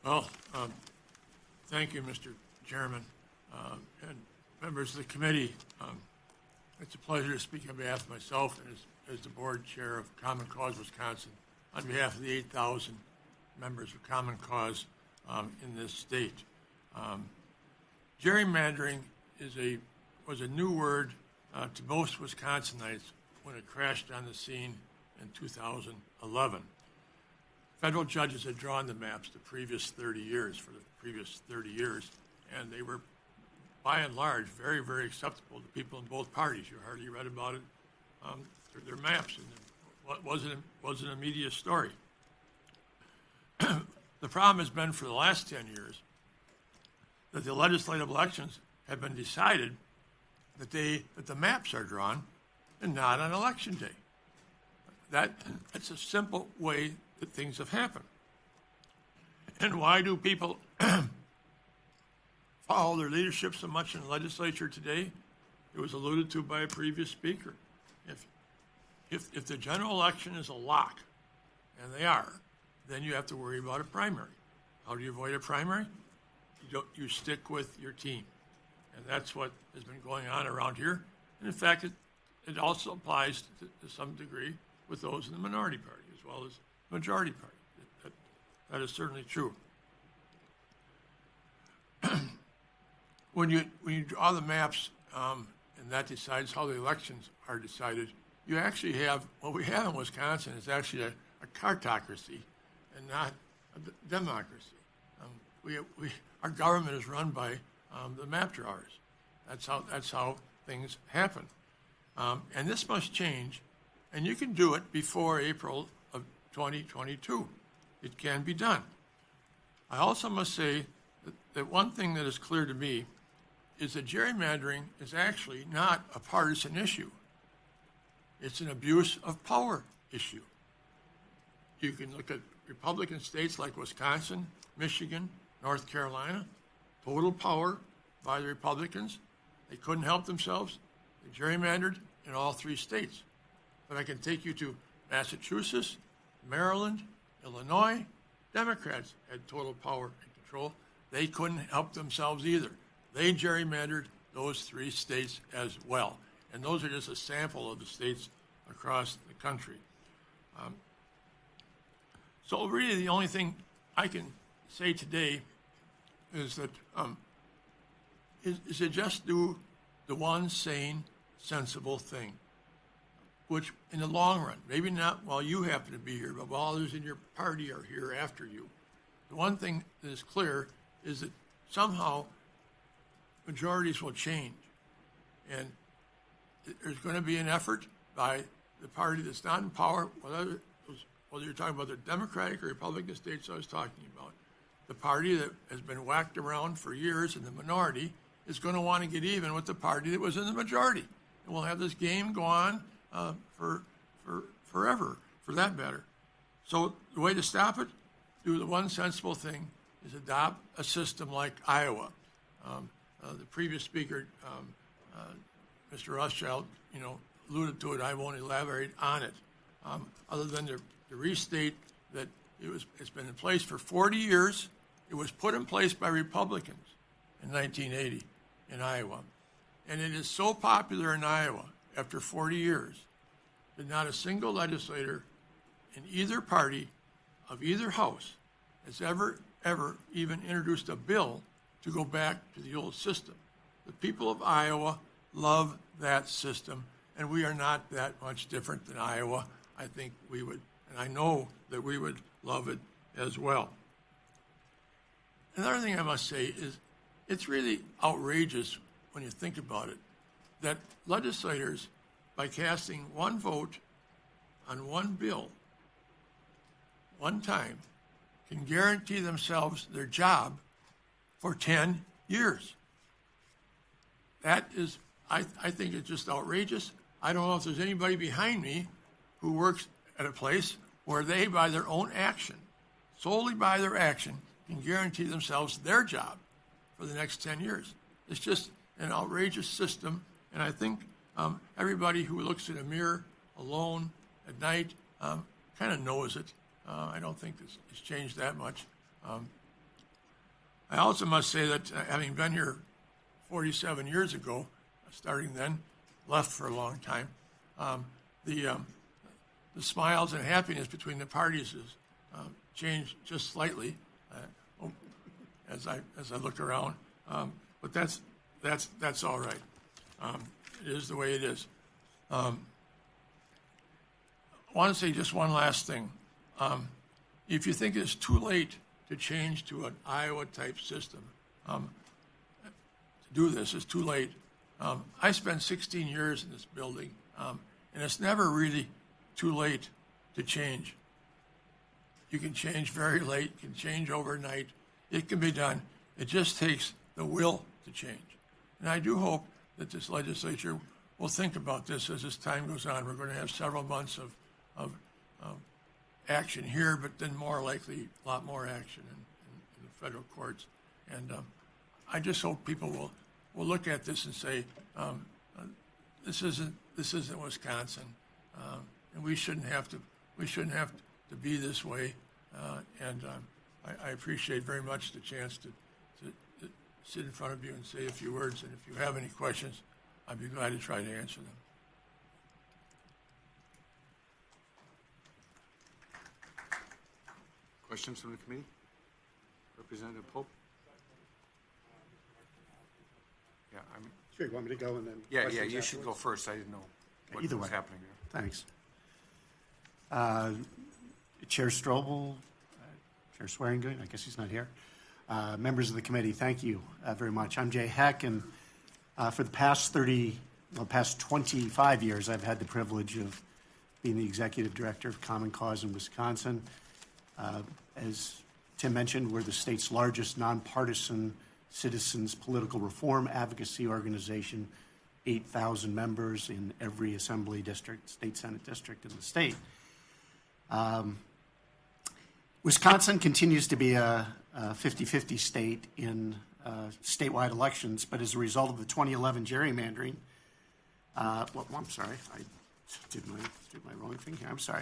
Well, thank you, Mr. Chairman, and members of the committee. It's a pleasure to speak on behalf of myself and as the board chair of Common Cause Wisconsin, on behalf of the 8,000 members of Common Cause in this state. Gerrymandering was a new word to most Wisconsinites when it crashed on the scene in 2011. Federal judges had drawn the maps the previous 30 years, and they were, by and large, very, very acceptable to people in both parties. You hardly read about it. They're maps, and it wasn't a media story. The problem has been for the last 10 years that the legislative elections have been decided that the maps are drawn and not on election day. That's a simple way that things have happened. And why do people follow their leadership so much in the legislature today? It was alluded to by a previous speaker. If the general election is a lock, and they are, then you have to worry about a primary. How do you avoid a primary? You stick with your team. And that's what has been going on around here. And in fact, it also applies to some degree with those in the minority party as well as the majority party. That is certainly true. When you draw the maps and that decides how the elections are decided, you actually have, what we have in Wisconsin is actually a cartocracy and not a democracy. Our government is run by the map drawers. That's how things happen. And this must change, and you can do it before April of 2022. It can be done. I also must say that one thing that is clear to me is that gerrymandering is actually not a partisan issue. It's an abuse of power issue. You can look at Republican states like Wisconsin, Michigan, North Carolina, total power by the Republicans. They couldn't help themselves. They gerrymandered in all three states. But I can take you to Massachusetts, Maryland, Illinois. Democrats had total power and control. They couldn't help themselves either. They gerrymandered those three states as well. And those are just a sample of the states across the country. So really the only thing I can say today is that is to just do the one sane, sensible thing, which in the long run, maybe not while you happen to be here, but while others in your party are here after you, the one thing that is clear is that somehow majorities will change. And there's going to be an effort by the party that's not in power, whether you're talking about the Democratic or Republican states I was talking about. The party that has been whacked around for years in the minority is going to want to get even with the party that was in the majority. And we'll have this game go on for forever, for that matter. So the way to stop it, do the one sensible thing, is adopt a system like Iowa. The previous speaker, Mr. Rothschild, alluded to it. I won't elaborate on it, other than to restate that it's been in place for 40 years. It was put in place by Republicans in 1980 in Iowa. And it is so popular in Iowa after 40 years that not a single legislator in either party of either house has ever even introduced a bill to go back to the old system. The people of Iowa love that system, and we are not that much different than Iowa. I think we would, and I know that we would love it as well. Another thing I must say is it's really outrageous when you think about it that legislators, by casting one vote on one bill one time, can guarantee themselves their job for 10 years. That is, I think it's just outrageous. I don't know if there's anybody behind me who works at a place where they, by their own action, solely by their action, can guarantee themselves their job for the next 10 years. It's just an outrageous system, and I think everybody who looks in a mirror alone at night kind of knows it. I don't think it's changed that much. I also must say that having been here 47 years ago, starting then, left for a long time, the smiles and happiness between the parties has changed just slightly as I look around. But that's all right. It is the way it is. I want to say just one last thing. If you think it's too late to change to an Iowa-type system, to do this, it's too late. I spent 16 years in this building, and it's never really too late to change. You can change very late, you can change overnight. It can be done. It just takes the will to change. And I do hope that this legislature will think about this as this time goes on. We're going to have several months of action here, but then more likely a lot more action in the federal courts. And I just hope people will look at this and say, this isn't Wisconsin, and we shouldn't have to be this way. I appreciate very much the chance to sit in front of you and say a few words. And if you have any questions, I'd be glad to try to answer them. Questions from the committee? Representative Pope? Yeah, Sure, you want me to go and then? yeah, you should go first. I didn't know what Either was way. happening there. Thanks. Chair Strobel, Chair Swearingen, I guess he's not here. Members of the committee, thank you very much. I'm Jay Heck, and for the past 25 years, I've had the privilege of being the executive director of Common Cause in Wisconsin. As Tim mentioned, we're the state's largest nonpartisan citizens political reform advocacy organization, 8,000 members in every assembly district, state senate district in the state. Wisconsin continues to be a 50-50 state in statewide elections, but as a result of the 2011 gerrymandering, I'm sorry, I did my wrong thing here. I'm sorry.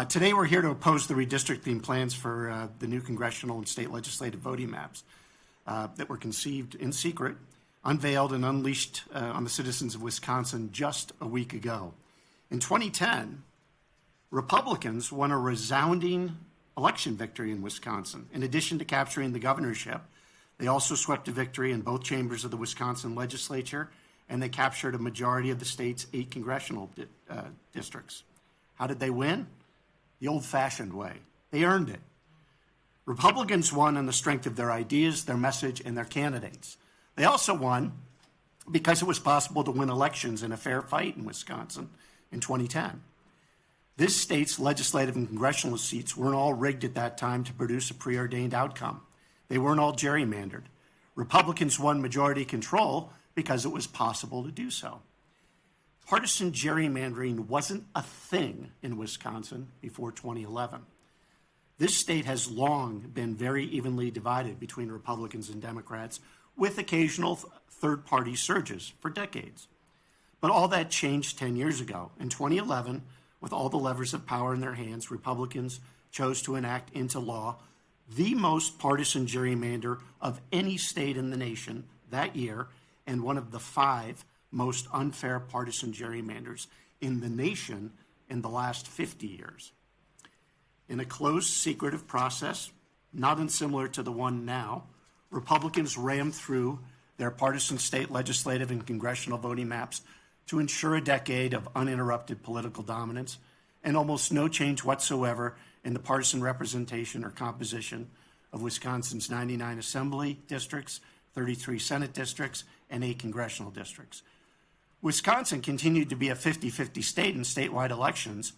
Today we're here to oppose the redistricting plans for the new congressional and state legislative voting maps that were conceived in secret, unveiled, and unleashed on the citizens of Wisconsin just a week ago. In 2010, Republicans won a resounding election victory in Wisconsin. In addition to capturing the governorship, they also swept a victory in both chambers of the Wisconsin legislature, and they captured a majority of the state's 8 congressional districts. How did they win? The old-fashioned way. They earned it. Republicans won on the strength of their ideas, their message, and their candidates. They also won because it was possible to win elections in a fair fight in Wisconsin in 2010. This state's legislative and congressional seats weren't all rigged at that time to produce a preordained outcome. They weren't all gerrymandered. Republicans won majority control because it was possible to do so. Partisan gerrymandering wasn't a thing in Wisconsin before 2011. This state has long been very evenly divided between Republicans and Democrats, with occasional third-party surges for decades. But all that changed 10 years ago. In 2011, with all the levers of power in their hands, Republicans chose to enact into law the most partisan gerrymander of any state in the nation that year, and one of the 5 most unfair partisan gerrymanders in the nation in the last 50 years. In a closed, secretive process, not unsimilar to the one now, Republicans rammed through their partisan state legislative and congressional voting maps to ensure a decade of uninterrupted political dominance and almost no change whatsoever in the partisan representation or composition of Wisconsin's 99 assembly districts, 33 Senate districts, and 8 congressional districts. Wisconsin continued to be a 50-50 state in statewide elections,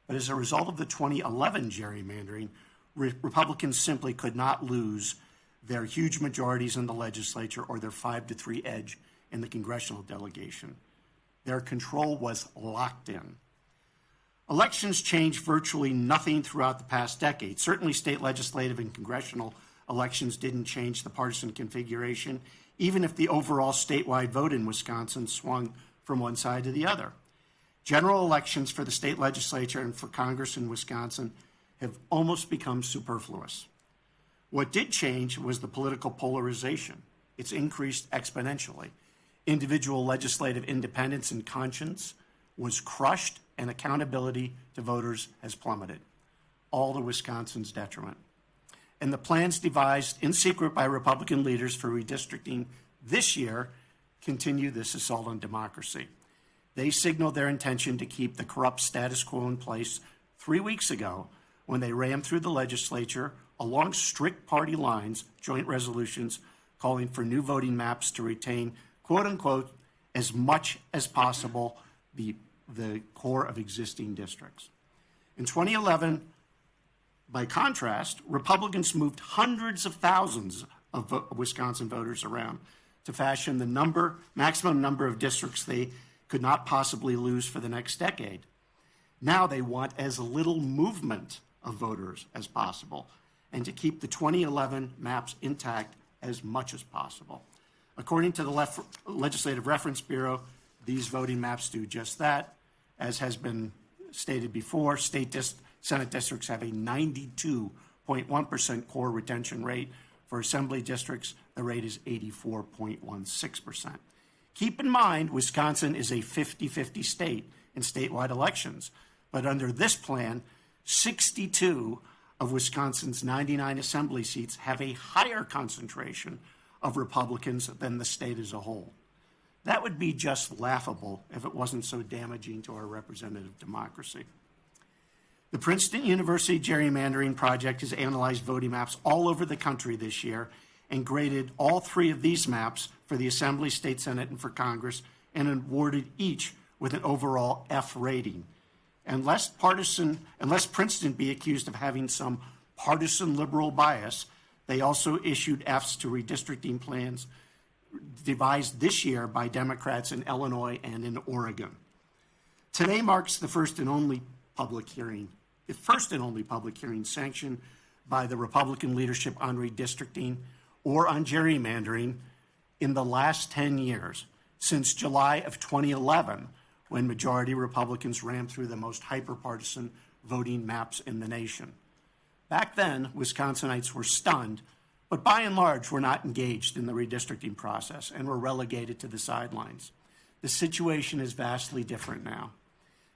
but as a result of the 2011 gerrymandering, Republicans simply could not lose their huge majorities in the legislature or their 5-3 edge in the congressional delegation. Their control was locked in. Elections changed virtually nothing throughout the past decade. Certainly state legislative and congressional elections didn't change the partisan configuration, even if the overall statewide vote in Wisconsin swung from one side to the other. General elections for the state legislature and for Congress in Wisconsin have almost become superfluous. What did change was the political polarization. It's increased exponentially. Individual legislative independence and conscience was crushed, and accountability to voters has plummeted, all to Wisconsin's detriment. And the plans devised in secret by Republican leaders for redistricting this year continue this assault on democracy. They signaled their intention to keep the corrupt status quo in place 3 weeks ago when they rammed through the legislature along strict party lines joint resolutions calling for new voting maps to retain, quote unquote, as much as possible the core of existing districts. In 2011, by contrast, Republicans moved hundreds of thousands of Wisconsin voters around to fashion the maximum number of districts they could not possibly lose for the next decade. Now they want as little movement of voters as possible and to keep the 2011 maps intact as much as possible. According to the Legislative Reference Bureau, these voting maps do just that. As has been stated before, Senate districts have a 92.1% core retention rate. For assembly districts, the rate is 84.16%. Keep in mind, Wisconsin is a 50-50 state in statewide elections, but under this plan, 62 of Wisconsin's 99 assembly seats have a higher concentration of Republicans than the state as a whole. That would be just laughable if it wasn't so damaging to our representative democracy. The Princeton University Gerrymandering Project has analyzed voting maps all over the country this year and graded all 3 of these maps for the Assembly, State Senate, and for Congress, and awarded each with an overall F rating. And lest Princeton be accused of having some partisan liberal bias, they also issued Fs to redistricting plans devised this year by Democrats in Illinois and in Oregon. Today marks the first and only public hearing sanctioned by the Republican leadership on redistricting or on gerrymandering in the last 10 years, since July of 2011, when majority Republicans rammed through the most hyper-partisan voting maps in the nation. Back then, Wisconsinites were stunned, but by and large were not engaged in the redistricting process and were relegated to the sidelines. The situation is vastly different now.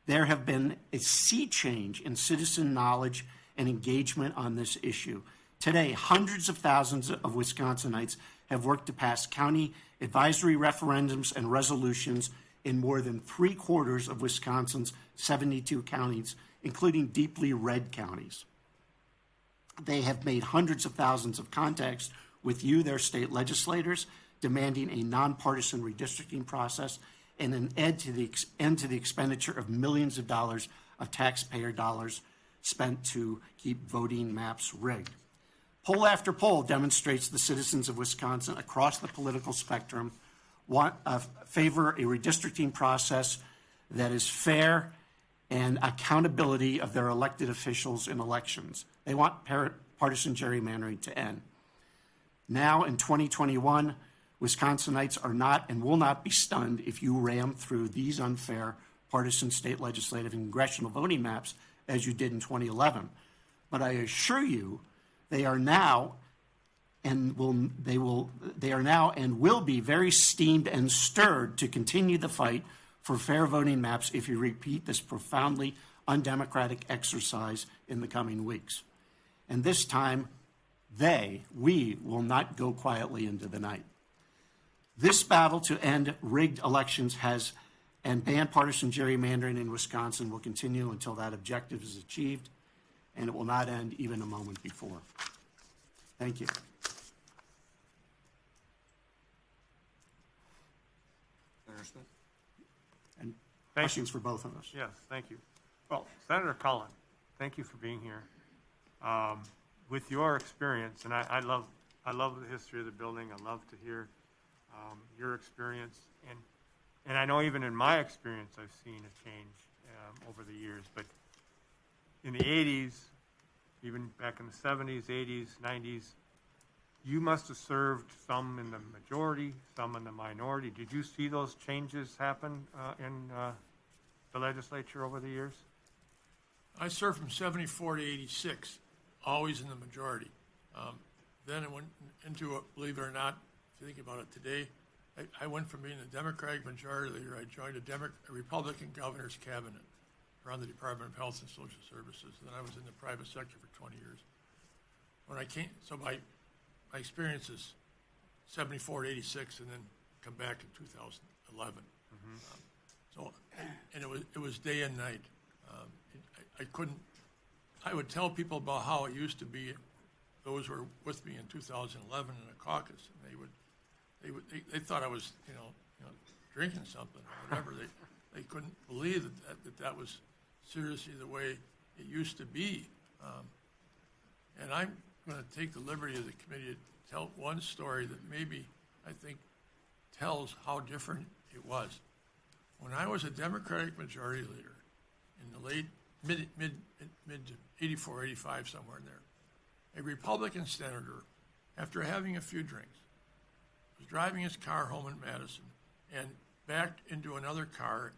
There have been a sea change in citizen knowledge and engagement on this issue. Today, hundreds of thousands of Wisconsinites have worked to pass county advisory referendums and resolutions in more than 3/4 of Wisconsin's 72 counties, including deeply red counties. They have made hundreds of thousands of contacts with you, their state legislators, demanding a nonpartisan redistricting process and an end to the expenditure of millions of dollars of taxpayer dollars spent to keep voting maps rigged. Poll after poll demonstrates the citizens of Wisconsin across the political spectrum favor a redistricting process that is fair and accountability of their elected officials in elections. They want partisan gerrymandering to end. Now in 2021, Wisconsinites are not and will not be stunned if you ram through these unfair partisan state legislative and congressional voting maps as you did in 2011. But I assure you, they are now and will be very steamed and stirred to continue the fight for fair voting maps if you repeat this profoundly undemocratic exercise in the coming weeks. And this time, we will not go quietly into the night. This battle to end rigged elections and ban partisan gerrymandering in Wisconsin will continue until that objective is achieved, and it will not end even a moment before. Thank you. Senator Smith? And Thank questions for both of us. Yes, thank you. Well, Senator Cullen, thank you for being here. With your experience, and I love the history of the building. I love to hear your experience, and I know even in my experience, I've seen a change over the years. But in the 80s, even back in the 70s, 80s, 90s, you must have served some in the majority, some in the minority. Did you see those changes happen in the legislature over the years? I served from 74 to 86, always in the majority. then it went into a, believe it or not, if you think about it today, I went from being a Democratic majority leader, I joined a Republican governor's cabinet around the Department of Health and Social Services. Then I was in the private sector for 20 years. When I came, so my experience is 74 to 86, and then come back in 2011. So, and it was day and night. I couldn't. I would tell people about how it used to be. Those who were with me in 2011 in a caucus, and they thought I was drinking something or whatever. They couldn't believe that was seriously the way it used to be. And I'm going to take the liberty of the committee to tell one story that maybe I think tells how different it was. When I was a Democratic majority leader in the late mid 84, 85, somewhere in there, a Republican senator, after having a few drinks, was driving his car home in Madison and backed into another car,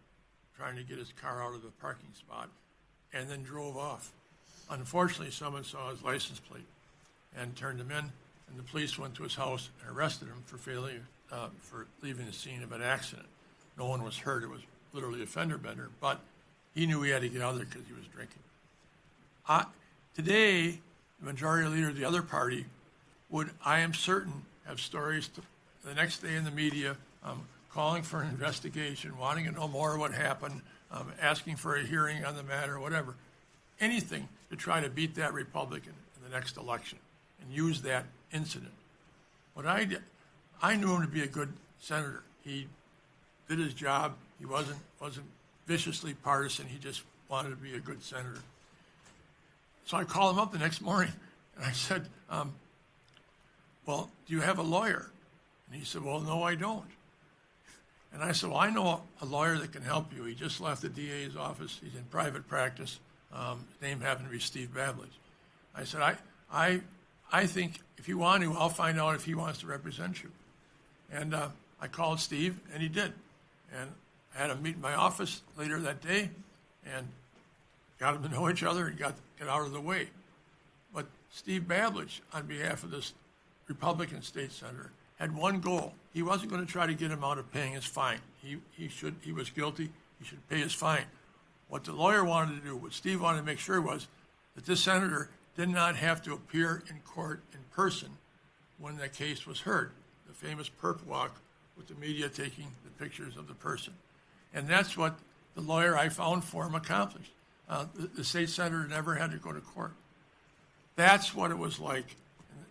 trying to get his car out of the parking spot, and then drove off. Unfortunately, someone saw his license plate and turned him in, and the police went to his house and arrested him for for leaving the scene of an accident. No one was hurt. It was literally a fender bender, but he knew he had to get out of there because he was drinking. Today, the majority leader of the other party would, I am certain, have stories the next day in the media calling for an investigation, wanting to know more what happened, asking for a hearing on the matter, whatever. Anything to try to beat that Republican in the next election and use that incident. What I did, I knew him to be a good senator. He did his job. He wasn't viciously partisan. He just wanted to be a good senator. So I called him up the next morning, and I said, well, do you have a lawyer? And he said, well, no, I don't. And I said, well, I know a lawyer that can help you. He just left the DA's office. He's in private practice. His name happened to be Steve Bablich. I said, I think if you want to, I'll find out if he wants to represent you. And I called Steve, and he did. And I had him meet in my office later that day, and got them to know each other and get out of the way. But Steve Bablich, on behalf of this Republican state senator, had one goal. He wasn't going to try to get him out of paying his fine. He was guilty. He should pay his fine. What the lawyer wanted to do, what Steve wanted to make sure was that this senator did not have to appear in court in person when the case was heard. The famous perp walk with the media taking the pictures of the person. And that's what the lawyer I found for him accomplished. The state senator never had to go to court. That's what it was like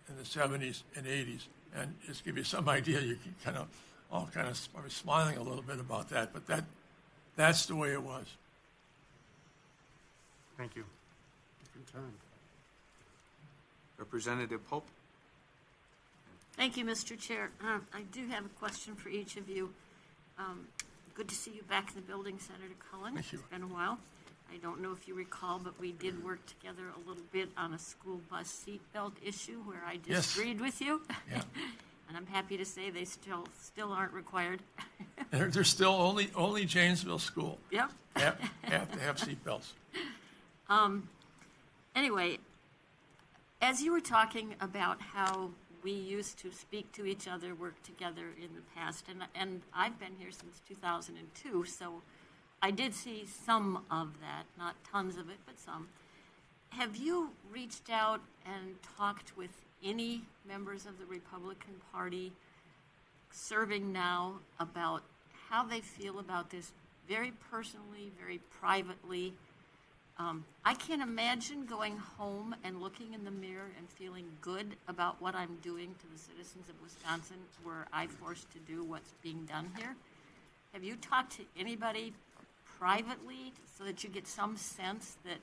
in the 70s and 80s. And just to give you some idea, you can I was smiling a little bit about that, but that's the way it was. Thank you. Different time. Representative Pope. Thank you, Mr. Chair. I do have a question for each of you. Good to see you back in the building, Senator Cullen. Thank you. It's been a while. I don't know if you recall, but we did work together a little bit on a school bus seatbelt issue where I disagreed with you. Yeah. And I'm happy to say they still aren't required. They're still only Janesville school Yep. have to have seatbelts. Anyway, as you were talking about how we used to speak to each other, work together in the past, and I've been here since 2002, so I did see some of that, not tons of it, but some. Have you reached out and talked with any members of the Republican Party serving now about how they feel about this very personally, very privately? I can't imagine going home and looking in the mirror and feeling good about what I'm doing to the citizens of Wisconsin were I forced to do what's being done here. Have you talked to anybody privately so that you get some sense that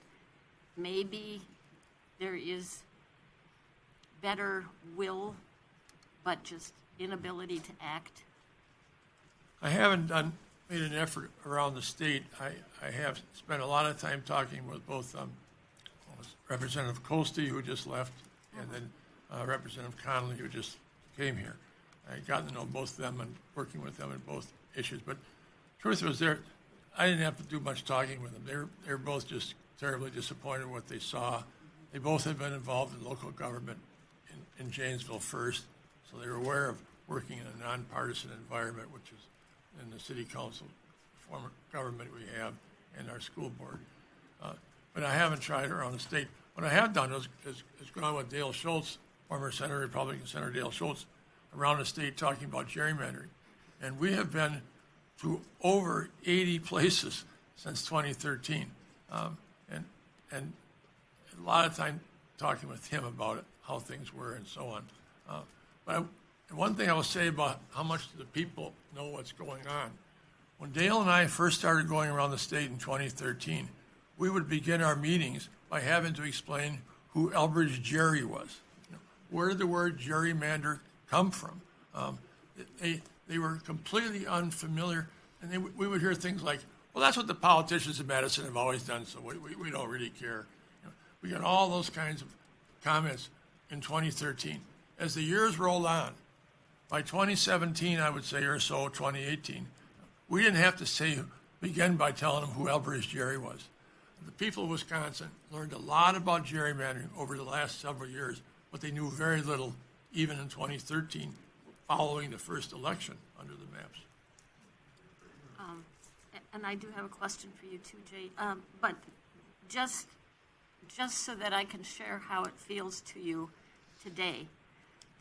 maybe there is better will but just inability to act? I haven't made an effort around the state. I have spent a lot of time talking with both Representative Colsty, who just left, and then Representative Connolly, who just came here. I got to know both of them and working with them in both issues. But truth was, I didn't have to do much talking with them. They're both just terribly disappointed in what they saw. They both have been involved in local government in in Janesville first, so they were aware of working in a nonpartisan environment, which is in the city council form of government we have and our school board. But I haven't tried around the state. What I have done is gone with Dale Schultz, former Senator, Republican Senator Dale Schultz, around the state talking about gerrymandering. And we have been to over 80 places since 2013. And a lot of time talking with him about it, how things were and so on. One thing I will say about how much the people know what's going on. When Dale and I first started going around the state in 2013, we would begin our meetings by having to explain who Elbridge Gerry was. Where did the word gerrymander come from? They were completely unfamiliar, and we would hear things like, well, that's what the politicians in Madison have always done, so we don't really care. We got all those kinds of comments in 2013. As the years rolled on, by 2017, I would say, or so, 2018, we didn't have to begin by telling them who Elbridge Gerry was. The people of Wisconsin learned a lot about gerrymandering over the last several years, but they knew very little, even in 2013, following the first election under the maps. And I do have a question for you too, Jay. But just so that I can share how it feels to you today,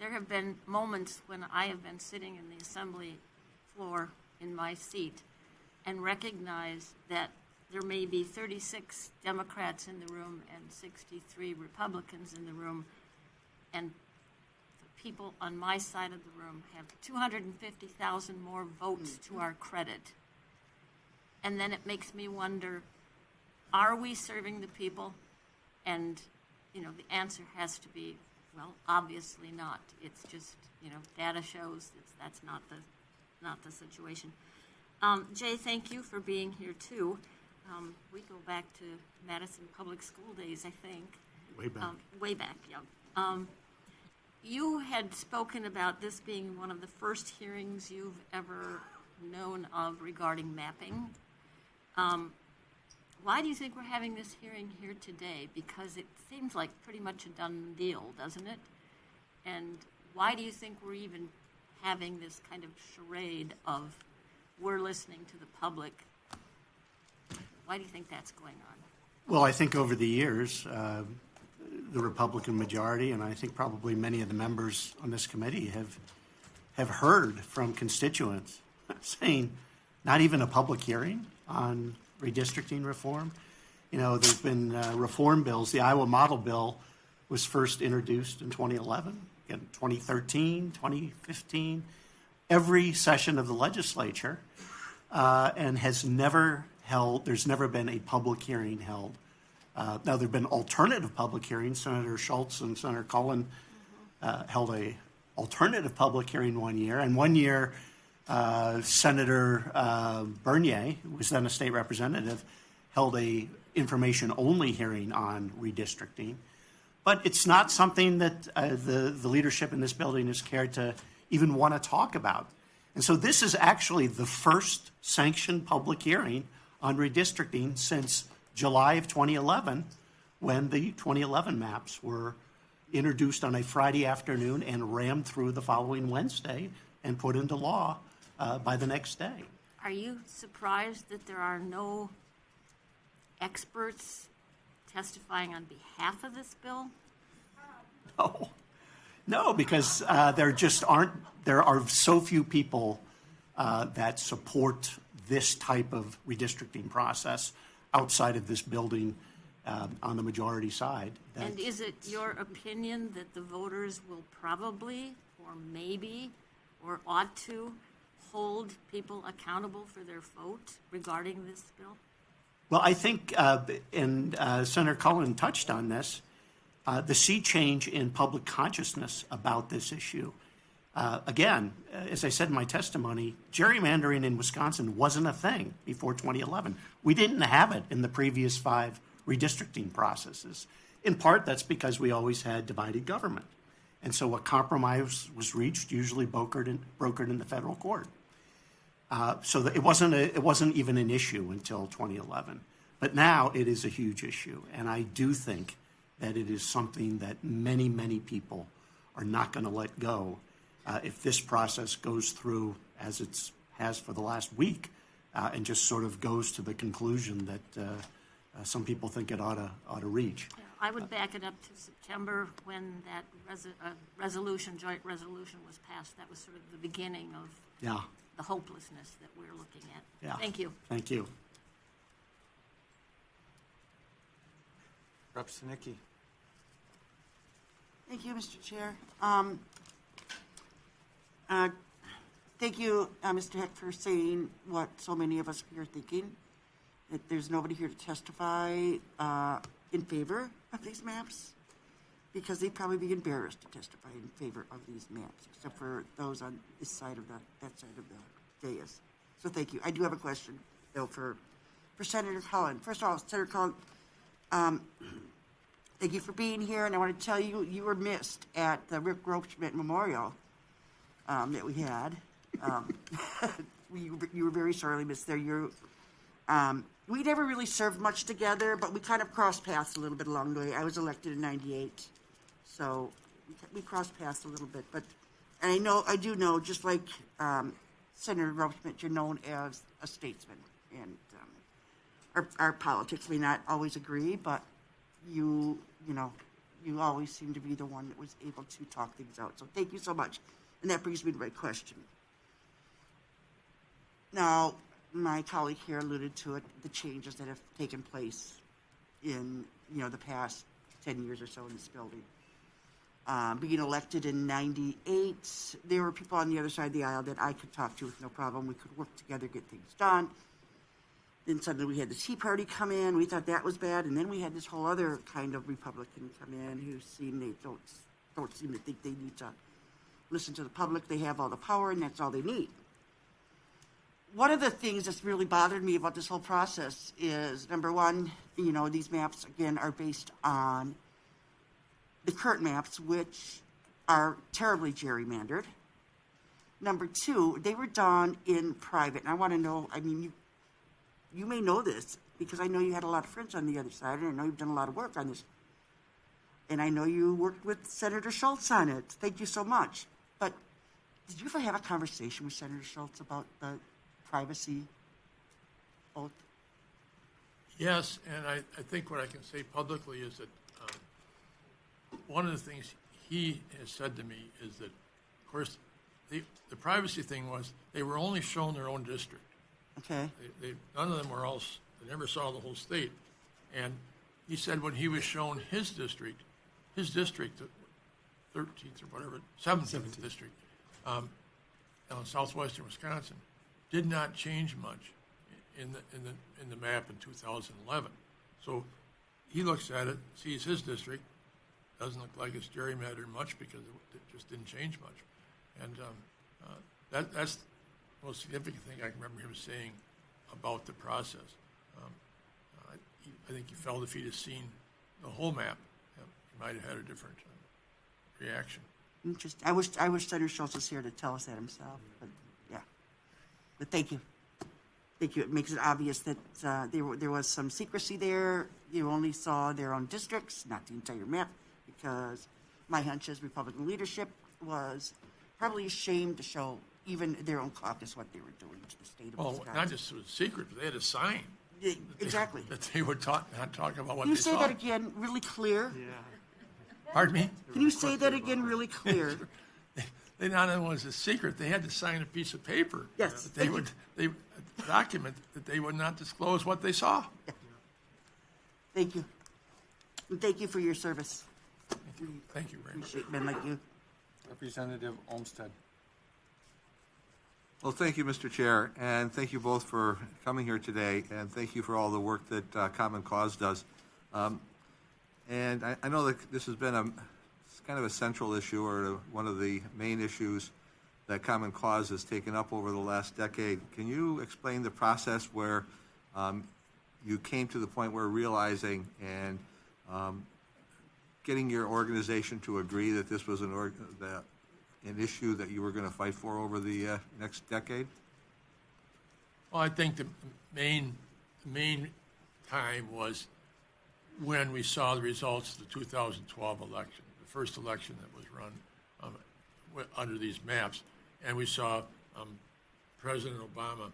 there have been moments when I have been sitting in the assembly floor in my seat and recognize that there may be 36 Democrats in the room and 63 Republicans in the room, and the people on my side of the room have 250,000 more votes to our credit. And then it makes me wonder, are we serving the people? And, the answer has to be, well, obviously not. It's just, data shows that's not the situation. Jay, thank you for being here too. We go back to Madison Public School days, I think. Way back. Way back, yeah. You had spoken about this being one of the first hearings you've ever known of regarding mapping. Why do you think we're having this hearing here today? Because it seems like pretty much a done deal, doesn't it? And why do you think we're even having this kind of charade of we're listening to the public? Why do you think that's going on? Well, I think over the years, the Republican majority, and I think probably many of the members on this committee have heard from constituents saying not even a public hearing on redistricting reform. There's been reform bills. The Iowa Model Bill was first introduced in 2011, again, 2013, 2015, every session of the legislature, and there's never been a public hearing held. Now, there have been alternative public hearings. Senator Schultz and Senator Cullen held a alternative public hearing one year, and one year Senator Bernier, who was then a state representative, held a information-only hearing on redistricting. But it's not something that the leadership in this building has cared to even want to talk about. And so this is actually the first sanctioned public hearing on redistricting since July of 2011, when the 2011 maps were introduced on a Friday afternoon and rammed through the following Wednesday and put into law by the next day. Are you surprised that there are no experts testifying on behalf of this bill? No, because there are so few people that support this type of redistricting process outside of this building on the majority side. And is it your opinion that the voters will probably, or maybe, or ought to hold people accountable for their vote regarding this bill? Well, I think, and Senator Cullen touched on this, the sea change in public consciousness about this issue. Again, as I said in my testimony, gerrymandering in Wisconsin wasn't a thing before 2011. We didn't have it in the previous 5 redistricting processes. In part, that's because we always had divided government. And so a compromise was reached, usually brokered in the federal court. So that it wasn't even an issue until 2011. But now it is a huge issue. And I do think that it is something that many, many people are not going to let go if this process goes through as it has for the last week and just sort of goes to the conclusion that some people think it ought to reach. Yeah, I would back it up to September when that joint resolution was passed. That was sort of the beginning of Yeah. the hopelessness that we're looking at. Yeah. Thank you. Thank you. Rep. Sinicki. Thank you, Mr. Chair. Thank you, Mr. Heck, for saying what so many of us here are thinking, that there's nobody here to testify in favor of these maps, because they'd probably be embarrassed to testify in favor of these maps, except for those on this side of that side of the dais. So thank you. I do have a question, though, for Senator Cullen. First of all, Senator Cullen, thank you for being here, and I want to tell you, you were missed at the Rick Grobschmidt Memorial that we had. You were very sorely missed there. We never really served much together, but we kind of crossed paths a little bit along the way. I was elected in '98, so we crossed paths a little bit. And I do know, just like Senator Grobschmidt, you're known as a statesman, and our politics may not always agree, but you always seem to be the one that was able to talk things out. So thank you so much. And that brings me to my question. Now, my colleague here alluded to it, the changes that have taken place in, the past 10 years or so in this building. Being elected in '98, there were people on the other side of the aisle that I could talk to with no problem. We could work together, get things done. Then suddenly we had the Tea Party come in. We thought that was bad. And then we had this whole other kind of Republican come in who don't seem to think they need to listen to the public. They have all the power, and that's all they need. One of the things that's really bothered me about this whole process is, number one, these maps, again, are based on the current maps, which are terribly gerrymandered. Number two, they were done in private. And I want to know, you may know this, because I know you had a lot of friends on the other side, and I know you've done a lot of work on this. And I know you worked with Senator Schultz on it. Thank you so much. But did you ever have a conversation with Senator Schultz about the privacy oath? Yes, and I think what I can say publicly is that one of the things he has said to me is that, of course, the privacy thing was they were only shown their own district. Okay. None of them were else. They never saw the whole state. And he said when he was shown his district, the 13th or whatever, 17th district, down in southwestern Wisconsin, did not change much in the map in 2011. So he looks at it, sees his district, doesn't look like it's gerrymandered much because it just didn't change much. And that's the most significant thing I can remember him saying about the process. I think he felt if he'd have seen the whole map, he might have had a different reaction. Interesting. I wish Senator Schultz was here to tell us that himself. But yeah. But thank you. Thank you. It makes it obvious that there was some secrecy there. You only saw their own districts, not the entire map, because my hunch is Republican leadership was probably ashamed to show even their own caucus what they were doing to the state of Wisconsin. Well, not just was secret, but they had a sign. Exactly. That they would not talk about what Can you they say saw. that again really clear? Yeah. Pardon me? Can you say that again really clear? They not only was a secret, they had to sign a piece of paper. Yes. That they document that they would not disclose what they saw. Thank you. And thank you for your service. Thank you very much. Appreciate men like you. Representative Olmsted. Well, thank you, Mr. Chair, and thank you both for coming here today, and thank you for all the work that Common Cause does. And I know that this has been kind of a central issue, or one of the main issues that Common Cause has taken up over the last decade. Can you explain the process where you came to the point where realizing and getting your organization to agree that this was an issue that you were going to fight for over the next decade? Well, I think the main time was when we saw the results of the 2012 election, the first election that was run under these maps, and we saw President Obama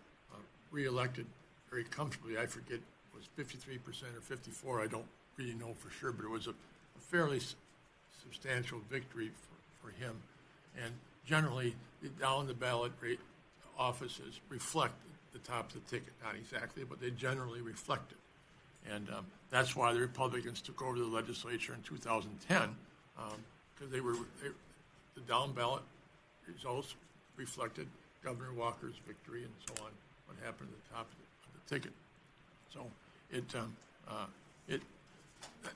reelected very comfortably. I forget, it was 53% or 54. I don't really know for sure, but it was a fairly substantial victory for him. And generally, the down the ballot rate offices reflect the top of the ticket. Not exactly, but they generally reflect it. And that's why the Republicans took over the legislature in 2010, because the down ballot results reflected Governor Walker's victory and so on, what happened at the top of the ticket. So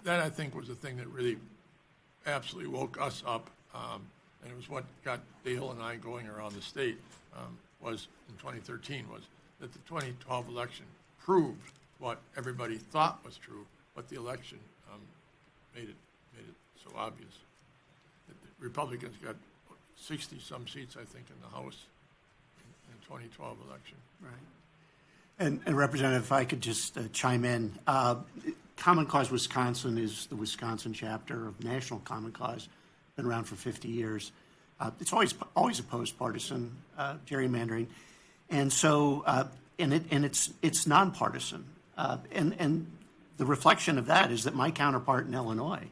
that I think was the thing that really absolutely woke us up, and it was what got Dale and I going around the state, was in 2013, was that the 2012 election proved what everybody thought was true, but the election made it so obvious. That the Republicans got 60-some seats, I think, in the House in 2012 election. Right. And Representative, if I could just chime in, Common Cause Wisconsin is the Wisconsin chapter of National Common Cause, been around for 50 years. It's always opposed partisan gerrymandering, and so it's nonpartisan, and the reflection of that is that my counterpart in Illinois,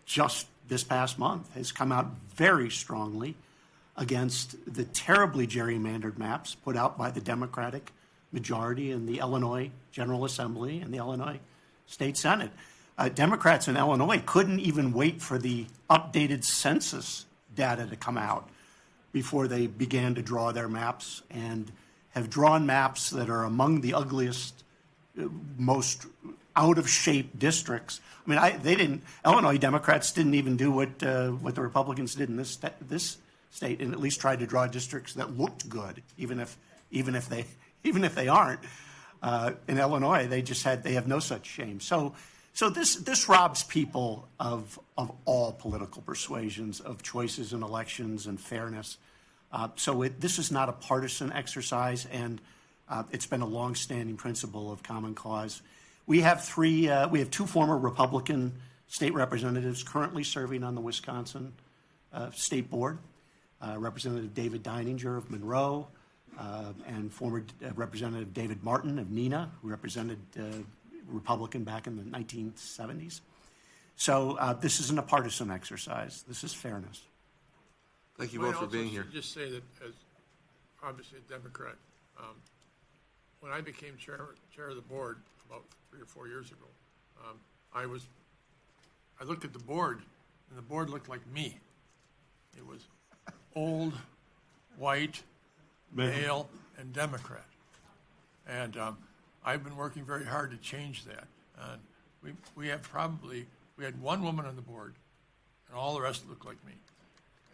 just this past month, has come out very strongly against the terribly gerrymandered maps put out by the Democratic majority in the Illinois General Assembly and the Illinois State Senate. Democrats in Illinois couldn't even wait for the updated census data to come out before they began to draw their maps, and have drawn maps that are among the ugliest, most out-of-shape districts. I mean, Illinois Democrats didn't even do what the Republicans did in this state, and at least tried to draw districts that looked good, even if they aren't. In Illinois, they have no such shame. So this robs people of all political persuasions, of choices in elections and fairness. This is not a partisan exercise, and it's been a long-standing principle of Common Cause. We have two former Republican state representatives currently serving on the Wisconsin State Board. Representative David Deininger of Monroe, and former Representative David Martin of Neenah, who represented Republican back in the 1970s. So this isn't a partisan exercise. This is fairness. Thank you both for being here. Just say that, as obviously a Democrat, when I became chair of the board about 3 or 4 years ago, I looked at the board, and the board looked like me. It was old, white, male, and Democrat. And I've been working very hard to change that. And we had one woman on the board, and all the rest look like me.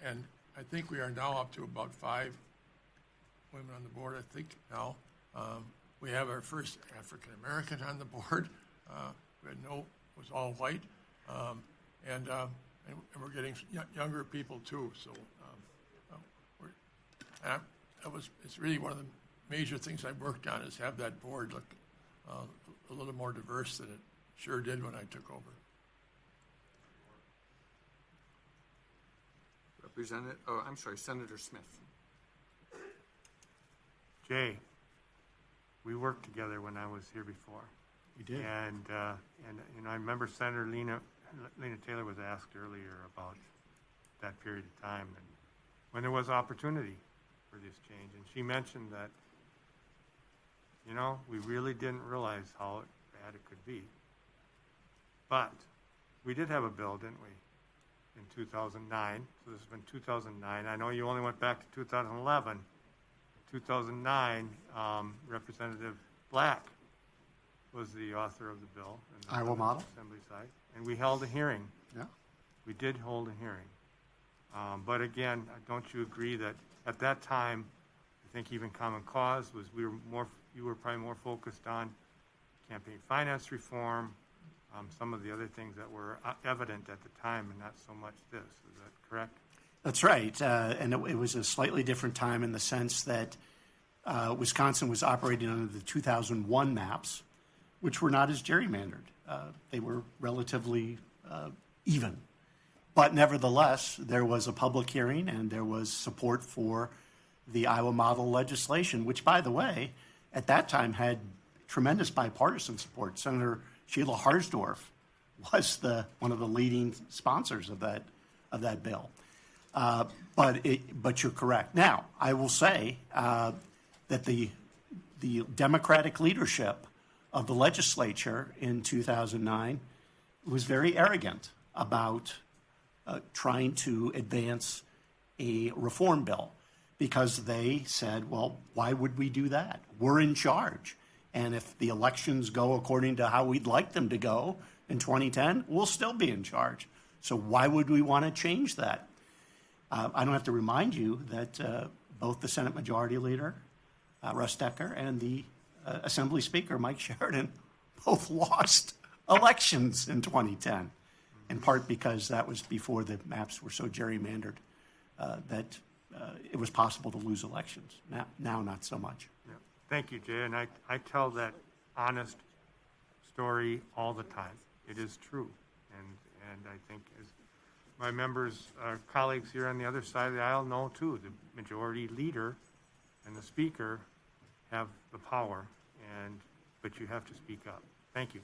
And I think we are now up to about 5 women on the board, I think, now. We have our first African-American on the board. Was all white. And we're getting younger people, too. So it's really one of the major things I've worked on, is have that board look a little more diverse than it sure did when I took over. Senator Smith. Jay, we worked together when I was here before. We did. And I remember Senator Lena Taylor was asked earlier about that period of time and when there was opportunity for this change. And she mentioned that, we really didn't realize how bad it could be. But we did have a bill, didn't we, in 2009? So this has been 2009. I know you only went back to 2011. 2009, Representative Black was the author of the bill. In the Iowa model. Assembly side. And we held a hearing. Yeah. We did hold a hearing. But again, don't you agree that at that time, I think even Common Cause you were probably more focused on campaign finance reform, some of the other things that were evident at the time, and not so much this. Is that correct? That's right. And it was a slightly different time in the sense that Wisconsin was operating under the 2001 maps, which were not as gerrymandered. They were relatively even. But nevertheless, there was a public hearing and there was support for the Iowa model legislation, which, by the way, at that time had tremendous bipartisan support. Senator Sheila Harsdorf was one of the leading sponsors of that bill. But you're correct. Now, I will say that the Democratic leadership of the legislature in 2009 was very arrogant about trying to advance a reform bill, because they said, well, why would we do that? We're in charge. And if the elections go according to how we'd like them to go in 2010, we'll still be in charge. So why would we want to change that? I don't have to remind you that both the Senate Majority Leader, Russ Decker, and the Assembly Speaker, Mike Sheridan, both lost elections in 2010, in part because that was before the maps were so gerrymandered that it was possible to lose elections. Now not so much. Yeah. Thank you, Jay. And I tell that honest story all the time. It is true. And I think as my members, our colleagues here on the other side of the aisle know too, the majority leader and the speaker have the power, but you have to speak up. Thank you.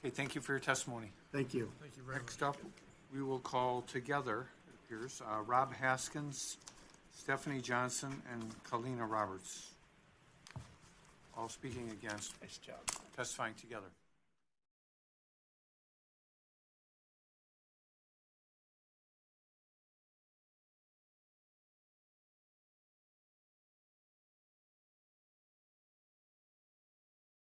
Okay, thank you for your testimony. Thank you. Thank you very much. Next up, we will call together, it appears, Rob Haskins, Stephanie Johnson, and Kalina Roberts. All speaking against. Nice job. Testifying together.